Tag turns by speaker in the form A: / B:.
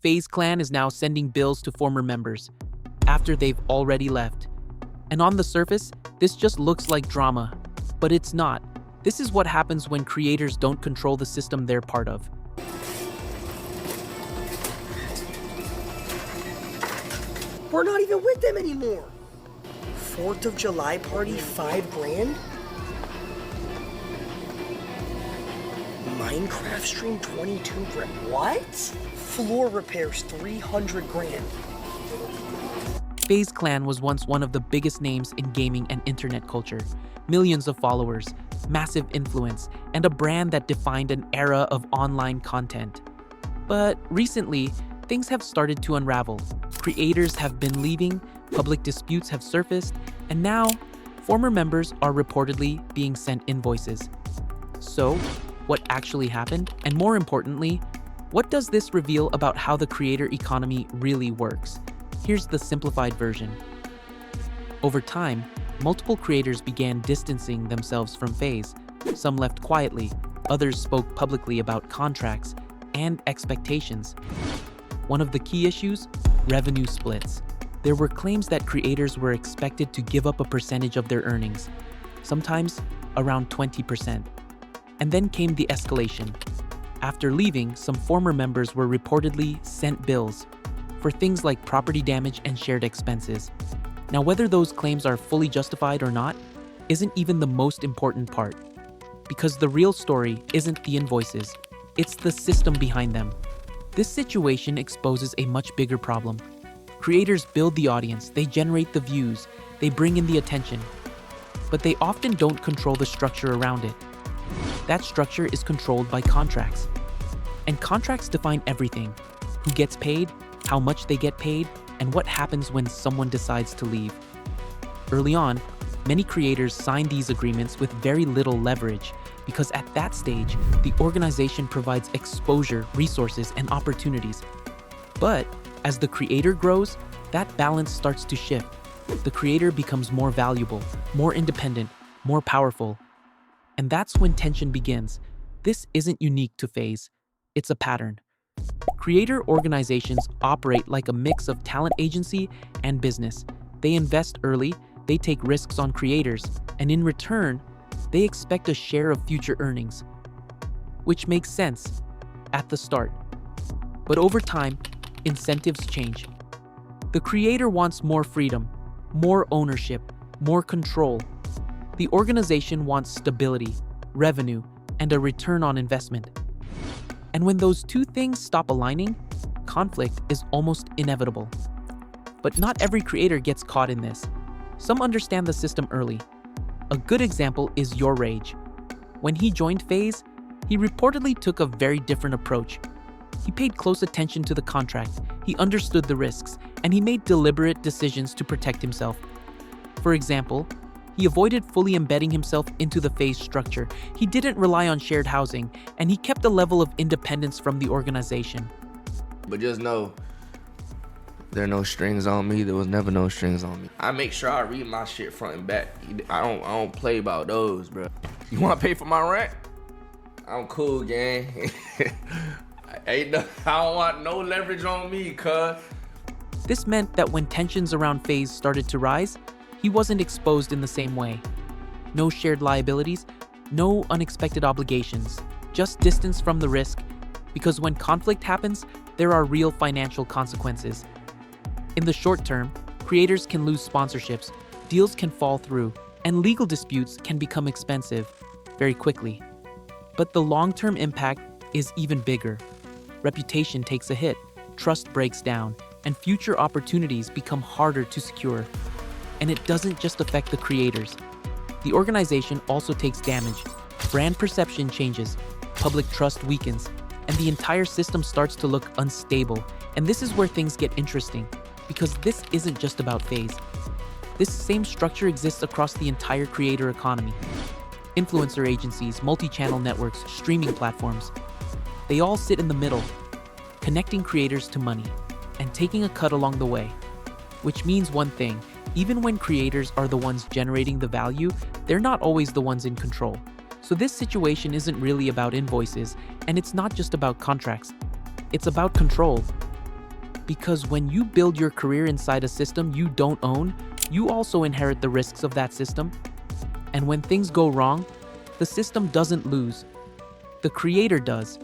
A: FaZe Clan is now sending bills to former members after they've already left. And on the surface, this just looks like drama, but it's not. This is what happens when creators don't control the system they're part of.
B: We're not even with them anymore. 4th of July party, 5 grand? Minecraft stream, 22 grand. What? Floor repairs, 300 grand.
A: FaZe Clan was once one of the biggest names in gaming and internet culture. Millions of followers, massive influence, and a brand that defined an era of online content. But recently, things have started to unravel. Creators have been leaving, public disputes have surfaced, and now, former members are reportedly being sent invoices. So, what actually happened? And more importantly, what does this reveal about how the creator economy really works? Here's the simplified version. Over time, multiple creators began distancing themselves from FaZe. Some left quietly, others spoke publicly about contracts and expectations. One of the key issues? Revenue splits. There were claims that creators were expected to give up a percentage of their earnings, sometimes around 20%. And then came the escalation. After leaving, some former members were reportedly sent bills for things like property damage and shared expenses. Now, whether those claims are fully justified or not isn't even the most important part, because the real story isn't the invoices, it's the system behind them. This situation exposes a much bigger problem. Creators build the audience, they generate the views, they bring in the attention, but they often don't control the structure around it. That structure is controlled by contracts. And contracts define everything: who gets paid, how much they get paid, and what happens when someone decides to leave. Early on, many creators sign these agreements with very little leverage, because at that stage, the organization provides exposure, resources, and opportunities. But as the creator grows, that balance starts to shift. The creator becomes more valuable, more independent, more powerful. And that's when tension begins. This isn't unique to FaZe. It's a pattern. Creator organizations operate like a mix of talent agency and business. They invest early, they take risks on creators, and in return, they expect a share of future earnings. Which makes sense at the start. But over time, incentives change. The creator wants more freedom, more ownership, more control. The organization wants stability, revenue, and a return on investment. And when those two things stop aligning, conflict is almost inevitable. But not every creator gets caught in this. Some understand the system early. A good example is YourRAGE. When he joined FaZe, he reportedly took a very different approach. He paid close attention to the contract, he understood the risks, and he made deliberate decisions to protect himself. For example, he avoided fully embedding himself into the FaZe structure, he didn't rely on shared housing, and he kept a level of independence from the organization.
C: But just know, there are no strings on me. There was never no strings on me. I make sure I read my shit front and back. I don't play about those, bro. You want to pay for my rent? I'm cool, gang. I don't want no leverage on me, cuz.
A: This meant that when tensions around FaZe started to rise, he wasn't exposed in the same way. No shared liabilities, no unexpected obligations, just distance from the risk, because when conflict happens, there are real financial consequences. In the short term, creators can lose sponsorships, deals can fall through, and legal disputes can become expensive very quickly. But the long-term impact is even bigger. Reputation takes a hit, trust breaks down, and future opportunities become harder to secure. And it doesn't just affect the creators. The organization also takes damage. Brand perception changes, public trust weakens, and the entire system starts to look unstable. And this is where things get interesting, because this isn't just about FaZe. This same structure exists across the entire creator economy. Influencer agencies, multi-channel networks, streaming platforms, they all sit in the middle, connecting creators to money and taking a cut along the way. Which means one thing, even when creators are the ones generating the value, they're not always the ones in control. So this situation isn't really about invoices, and it's not just about contracts. It's about control. Because when you build your career inside a system you don't own, you also inherit the risks of that system. And when things go wrong, the system doesn't lose. The creator does.